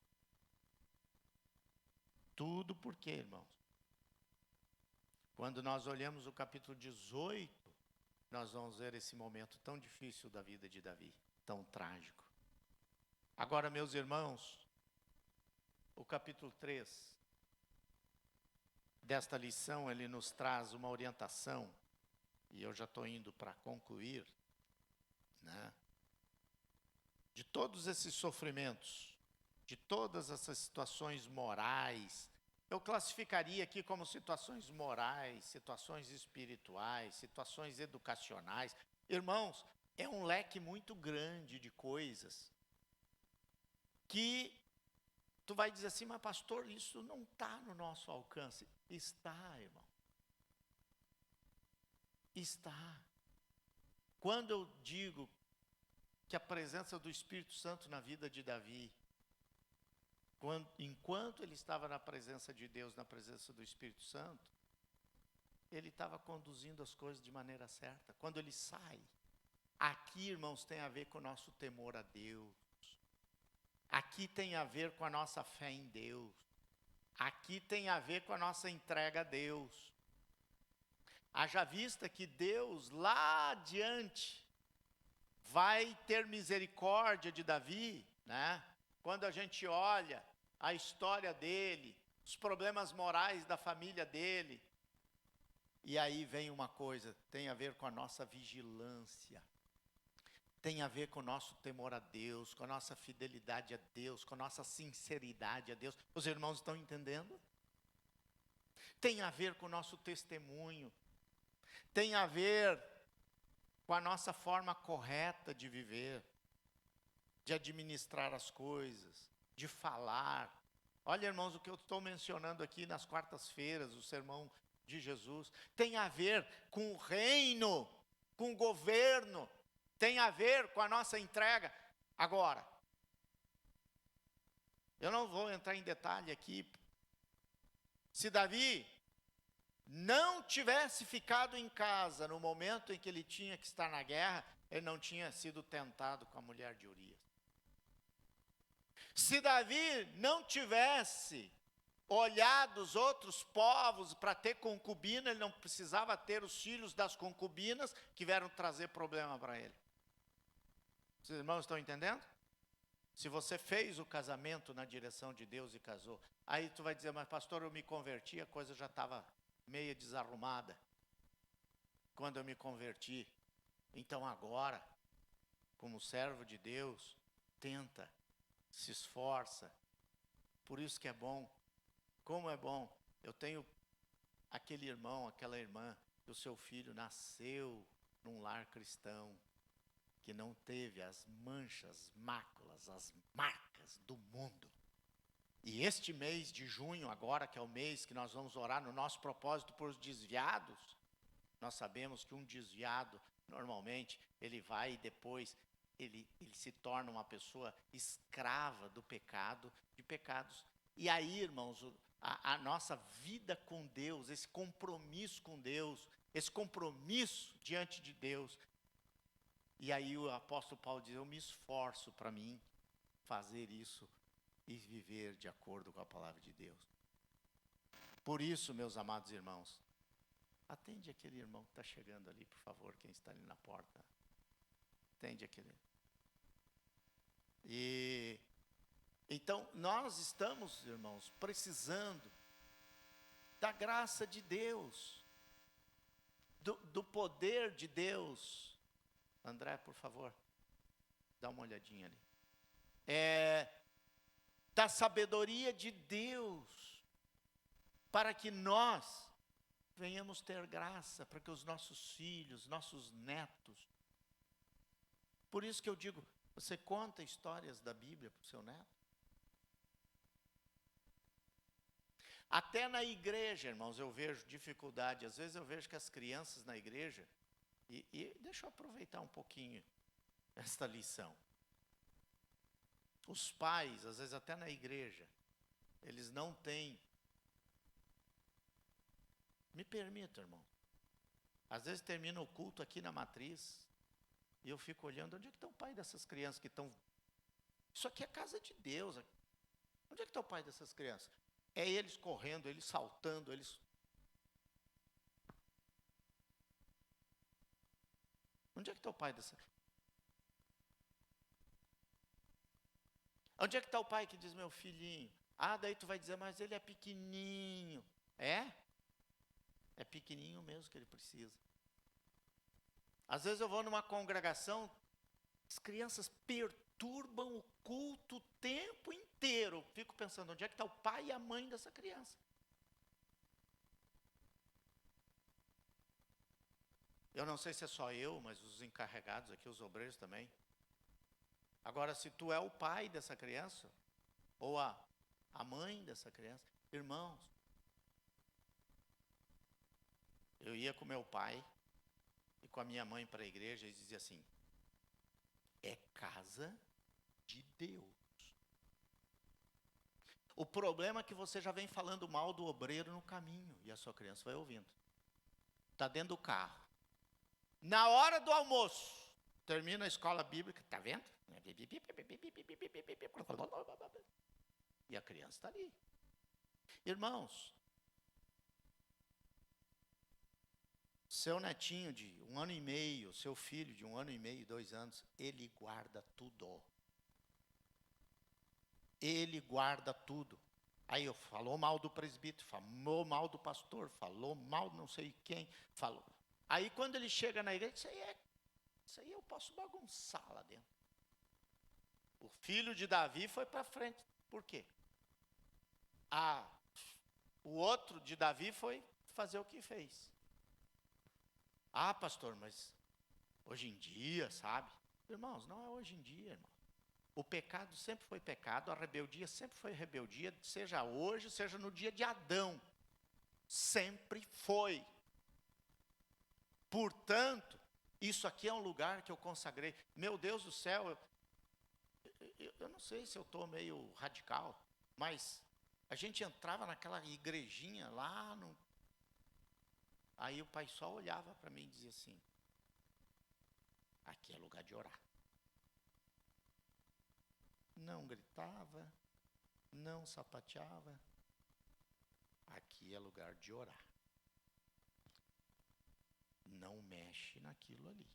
Tudo por quê, irmãos? Quando nós olhamos o capítulo 18, nós vamos ver esse momento tão difícil da vida de Davi, tão trágico. Agora, meus irmãos, o capítulo 3 desta lição, ele nos traz uma orientação, e eu já estou indo para concluir, né? De todos esses sofrimentos, de todas essas situações morais, eu classificaria aqui como situações morais, situações espirituais, situações educacionais. Irmãos, é um leque muito grande de coisas que tu vai dizer assim, mas pastor, isso não está no nosso alcance. Está, irmão. Está. Quando eu digo que a presença do Espírito Santo na vida de Davi, enquanto ele estava na presença de Deus, na presença do Espírito Santo, ele estava conduzindo as coisas de maneira certa. Quando ele sai, aqui, irmãos, tem a ver com o nosso temor a Deus. Aqui tem a ver com a nossa fé em Deus. Aqui tem a ver com a nossa entrega a Deus. Haja vista que Deus, lá adiante, vai ter misericórdia de Davi, né? Quando a gente olha a história dele, os problemas morais da família dele, e aí vem uma coisa, tem a ver com a nossa vigilância, tem a ver com o nosso temor a Deus, com a nossa fidelidade a Deus, com a nossa sinceridade a Deus. Os irmãos estão entendendo? Tem a ver com o nosso testemunho, tem a ver com a nossa forma correta de viver, de administrar as coisas, de falar. Olha, irmãos, o que eu estou mencionando aqui nas quartas-feiras, o sermão de Jesus, tem a ver com o reino, com o governo, tem a ver com a nossa entrega. Agora, eu não vou entrar em detalhe aqui. Se Davi não tivesse ficado em casa no momento em que ele tinha que estar na guerra, ele não tinha sido tentado com a mulher de Urias. Se Davi não tivesse olhado os outros povos para ter concubina, ele não precisava ter os filhos das concubinas que vieram trazer problema para ele. Os irmãos estão entendendo? Se você fez o casamento na direção de Deus e casou, aí tu vai dizer, mas pastor, eu me converti, a coisa já estava meia desarrumada quando eu me converti. Então agora, como servo de Deus, tenta, se esforça. Por isso que é bom. Como é bom. Eu tenho aquele irmão, aquela irmã, que o seu filho nasceu num lar cristão, que não teve as manchas, máculas, as marcas do mundo. E este mês de junho, agora que é o mês que nós vamos orar no nosso propósito por desviados, nós sabemos que um desviado, normalmente, ele vai e depois ele se torna uma pessoa escrava do pecado, de pecados. E aí, irmãos, a nossa vida com Deus, esse compromisso com Deus, esse compromisso diante de Deus. E aí o apóstolo Paulo diz, eu me esforço para mim fazer isso e viver de acordo com a palavra de Deus. Por isso, meus amados irmãos, atende aquele irmão que está chegando ali, por favor, quem está ali na porta. Atende aquele. E então, nós estamos, irmãos, precisando da graça de Deus, do poder de Deus. André, por favor, dá uma olhadinha ali. Da sabedoria de Deus, para que nós venhamos ter graça, para que os nossos filhos, nossos netos. Por isso que eu digo, você conta histórias da Bíblia para o seu neto? Até na igreja, irmãos, eu vejo dificuldade. Às vezes eu vejo que as crianças na igreja, e deixa eu aproveitar um pouquinho esta lição. Os pais, às vezes até na igreja, eles não têm. Me permita, irmão. Às vezes termina o culto aqui na matriz, e eu fico olhando, onde é que está o pai dessas crianças que estão... Isso aqui é casa de Deus. Onde é que está o pai dessas crianças? É eles correndo, eles saltando, eles... Onde é que está o pai dessa... Onde é que está o pai que diz, meu filhinho, Ah, daí tu vai dizer, mas ele é pequenininho. É? É pequenininho mesmo que ele precisa. Às vezes eu vou numa congregação, as crianças perturbam o culto o tempo inteiro. Fico pensando, onde é que está o pai e a mãe dessa criança? Eu não sei se é só eu, mas os encarregados aqui, os obreiros também. Agora, se tu é o pai dessa criança, ou a mãe dessa criança, irmãos, eu ia com meu pai e com a minha mãe para a igreja e dizia assim, é casa de Deus. O problema é que você já vem falando mal do obreiro no caminho, e a sua criança vai ouvindo. Está dentro do carro. Na hora do almoço, termina a escola bíblica, está vendo? E a criança está ali. Irmãos, seu netinho de 1 ano e meio, seu filho de 1 ano e meio, 2 anos, ele guarda tudo. Ele guarda tudo. Aí falou mal do presbítero, falou mal do pastor, falou mal de não sei quem, falou. Aí quando ele chega na igreja, isso aí eu posso bagunçar lá dentro. O filho de Davi foi para frente. Por quê? O outro de Davi foi fazer o que fez. Ah, pastor, mas hoje em dia, sabe? Irmãos, não é hoje em dia, irmão. O pecado sempre foi pecado, a rebeldia sempre foi rebeldia, seja hoje, seja no dia de Adão. Sempre foi. Portanto, isso aqui é um lugar que eu consagrei. Meu Deus do céu, eu não sei se eu estou meio radical, mas a gente entrava naquela igrejinha lá no... Aí o pai só olhava para mim e dizia assim, aqui é lugar de orar. Não gritava, não sapateava. Aqui é lugar de orar. Não mexe naquilo ali.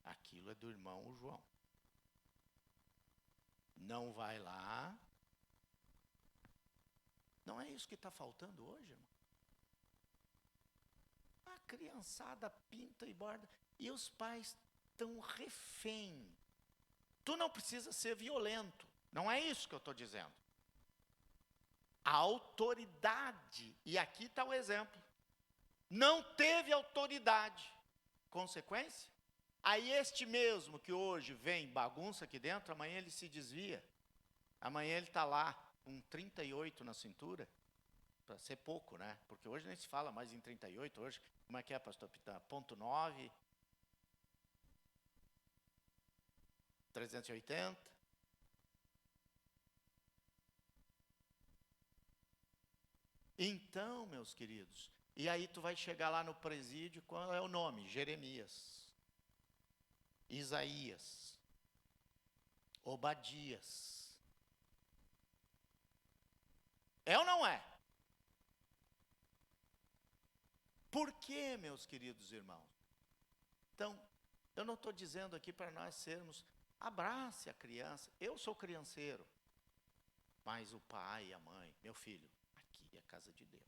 Aquilo é do irmão João. Não vai lá. Não é isso que está faltando hoje, irmão? A criançada pinta e borda. E os pais estão refém. Tu não precisa ser violento. Não é isso que eu estou dizendo. A autoridade, e aqui está o exemplo, não teve autoridade. Consequência? Aí este mesmo que hoje vem bagunça aqui dentro, amanhã ele se desvia. Amanhã ele está lá com 38 na cintura, para ser pouco, né? Porque hoje nem se fala mais em 38, hoje, como é que é, pastor Pitã? 0,9, 380. Então, meus queridos, e aí tu vai chegar lá no presídio, qual é o nome? Jeremias, Isaías, Obadias. É ou não é? Por quê, meus queridos irmãos? Então, eu não estou dizendo aqui para nós sermos, abrace a criança, eu sou crianceiro, mas o pai e a mãe, meu filho, aqui é a casa de Deus.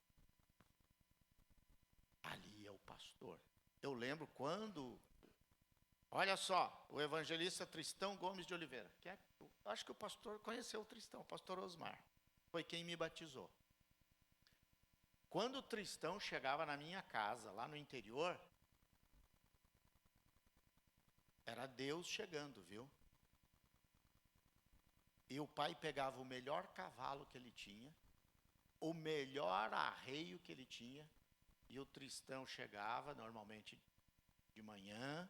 Ali é o pastor. Eu lembro quando, olha só, o evangelista Tristão Gomes de Oliveira, acho que o pastor conheceu o Tristão, o pastor Osmar, foi quem me batizou. Quando o Tristão chegava na minha casa, lá no interior, era Deus chegando, viu? E o pai pegava o melhor cavalo que ele tinha, o melhor arreio que ele tinha, e o Tristão chegava, normalmente de manhã,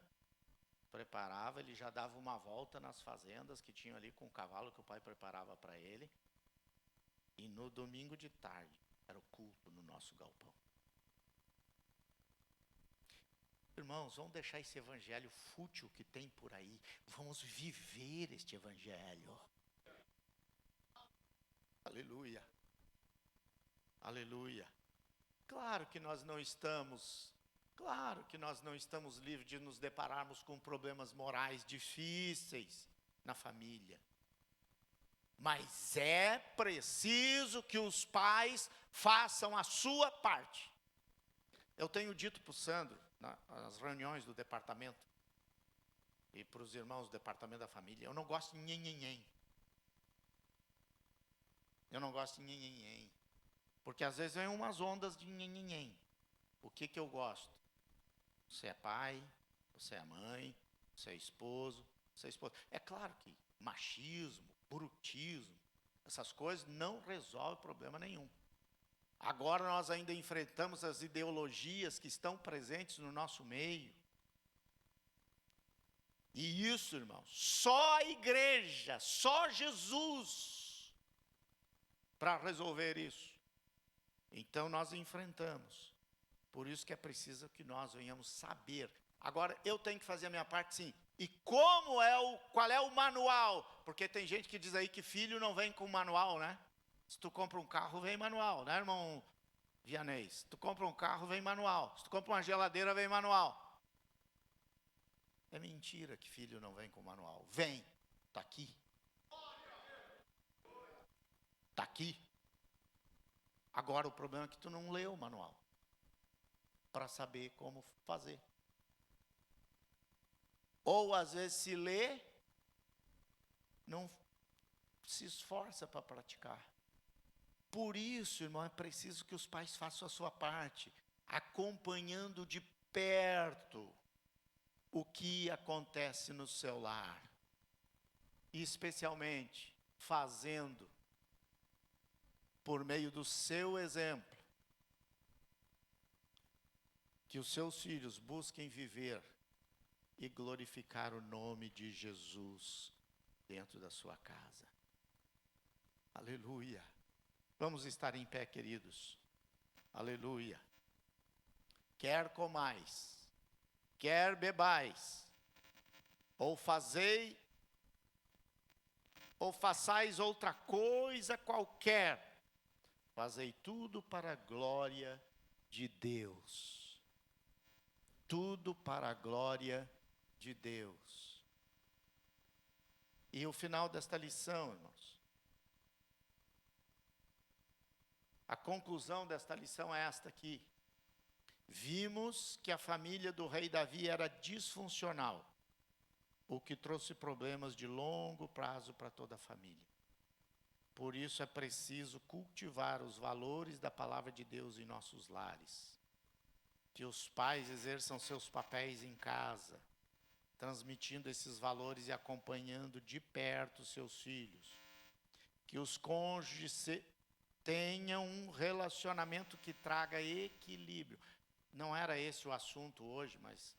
preparava, ele já dava uma volta nas fazendas que tinham ali com o cavalo que o pai preparava para ele, e no domingo de tarde, era o culto no nosso galpão. Irmãos, vamos deixar esse evangelho fútil que tem por aí, vamos viver este evangelho. Aleluia. Aleluia. Claro que nós não estamos livres de nos depararmos com problemas morais difíceis na família. Mas é preciso que os pais façam a sua parte. Eu tenho dito para o Sandro, nas reuniões do departamento, e para os irmãos do departamento da família, eu não gosto de nhenhenhen. Eu não gosto de nhenhenhen. Porque às vezes vem umas ondas de nhenhenhen. O que eu gosto? Você é pai, você é mãe, você é esposo, você é esposa. É claro que machismo, brutismo, essas coisas não resolvem problema nenhum. Agora nós ainda enfrentamos as ideologias que estão presentes no nosso meio. E isso, irmãos, só a igreja, só Jesus para resolver isso. Então nós enfrentamos. Por isso que é preciso que nós venhamos saber. Agora eu tenho que fazer a minha parte, sim. E qual é o manual? Porque tem gente que diz aí que filho não vem com manual, né? Se tu compra um carro, vem manual, né, irmão Vianês? Se tu compra um carro, vem manual. Se tu compra uma geladeira, vem manual. É mentira que filho não vem com manual. Vem, está aqui. Está aqui. Agora o problema é que tu não leu o manual para saber como fazer. Ou às vezes se lê, não se esforça para praticar. Por isso, irmão, é preciso que os pais façam a sua parte, acompanhando de perto o que acontece no seu lar. E especialmente fazendo, por meio do seu exemplo, que os seus filhos busquem viver e glorificar o nome de Jesus dentro da sua casa. Aleluia. Vamos estar em pé, queridos. Aleluia. Quer comais, quer bebais, ou façais outra coisa qualquer, fazei tudo para a glória de Deus. Tudo para a glória de Deus. E o final desta lição, irmãos. A conclusão desta lição é esta aqui. Vimos que a família do rei Davi era disfuncional, o que trouxe problemas de longo prazo para toda a família. Por isso é preciso cultivar os valores da palavra de Deus em nossos lares. Que os pais exerçam seus papéis em casa, transmitindo esses valores e acompanhando de perto seus filhos. Que os cônjuges tenham um relacionamento que traga equilíbrio. Não era esse o assunto hoje, mas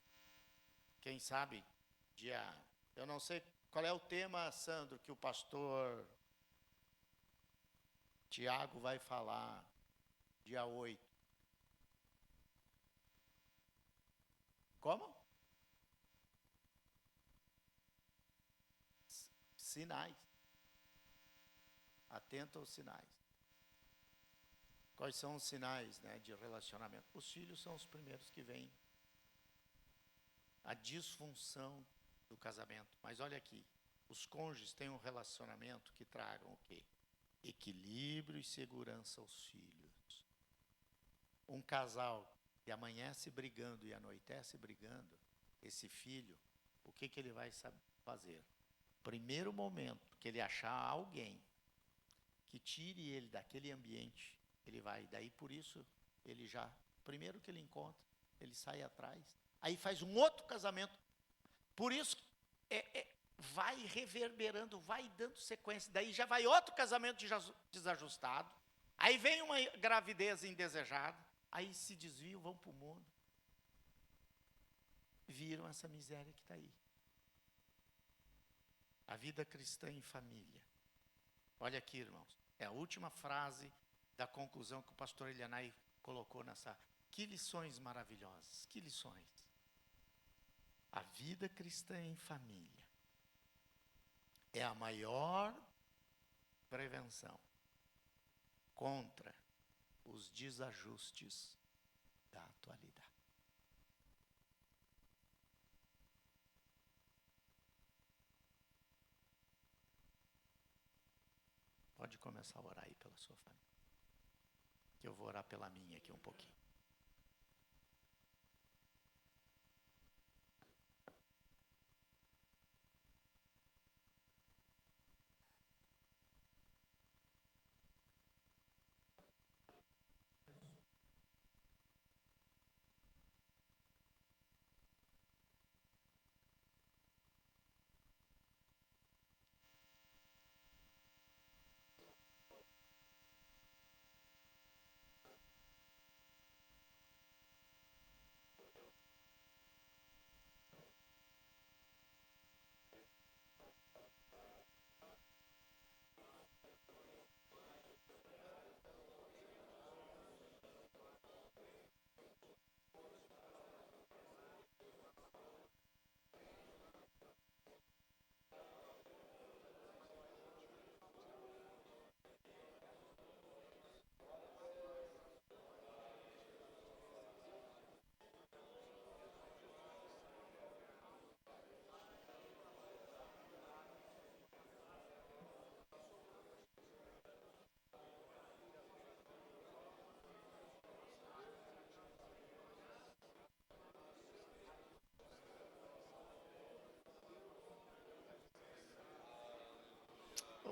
quem sabe, eu não sei qual é o tema, Sandro, que o pastor Tiago vai falar dia 8. Como? Sinais. Atento aos sinais. Quais são os sinais, né, de relacionamento? Os filhos são os primeiros que vêm. A disfunção do casamento. Mas olha aqui, os cônjuges têm um relacionamento que tragam o quê? Equilíbrio e segurança aos filhos. Um casal que amanhece brigando e anoitece brigando, esse filho, o que ele vai fazer? Primeiro momento que ele achar alguém que tire ele daquele ambiente, ele vai, daí por isso, ele já, primeiro que ele encontra, ele sai atrás, aí faz um outro casamento, por isso vai reverberando, vai dando sequência, daí já vai outro casamento desajustado, aí vem uma gravidez indesejada, aí se desviam, vão para o mundo, viram essa miséria que está aí. A vida cristã em família. Olha aqui, irmãos, é a última frase da conclusão que o pastor Elianai colocou nessa. Que lições maravilhosas, que lições. A vida cristã em família é a maior prevenção contra os desajustes da atualidade. Pode começar a orar aí pela sua família. Que eu vou orar pela minha aqui um pouquinho.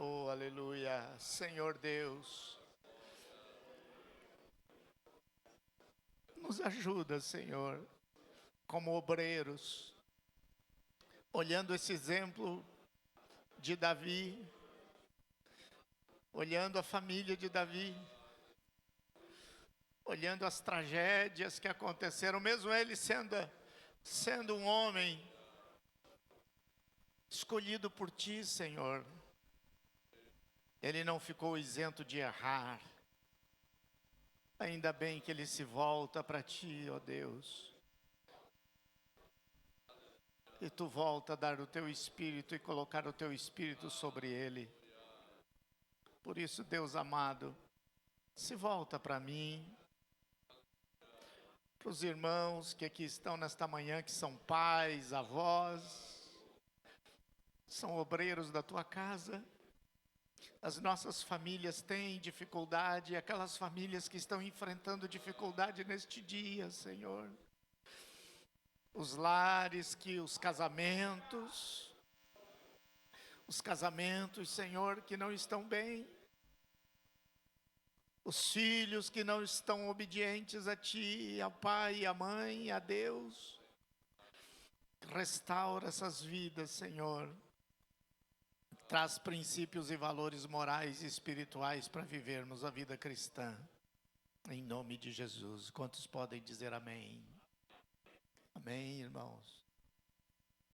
Oh, aleluia. Senhor Deus, nos ajuda, Senhor, como obreiros, olhando esse exemplo de Davi, olhando a família de Davi, olhando as tragédias que aconteceram, mesmo ele sendo um homem escolhido por ti, Senhor, ele não ficou isento de errar. Ainda bem que ele se volta para ti, ó Deus. E tu volta a dar o teu espírito e colocar o teu espírito sobre ele. Por isso, Deus amado, se volta para mim, para os irmãos que aqui estão nesta manhã, que são pais, avós, são obreiros da tua casa. As nossas famílias têm dificuldade, aquelas famílias que estão enfrentando dificuldade neste dia, Senhor. Os lares, os casamentos, Senhor, que não estão bem. Os filhos que não estão obedientes a Ti, ao Pai, à Mãe, a Deus. Restaura essas vidas, Senhor. Traz princípios e valores morais e espirituais para vivermos a vida cristã. Em nome de Jesus. Quantos podem dizer amém? Amém, irmãos?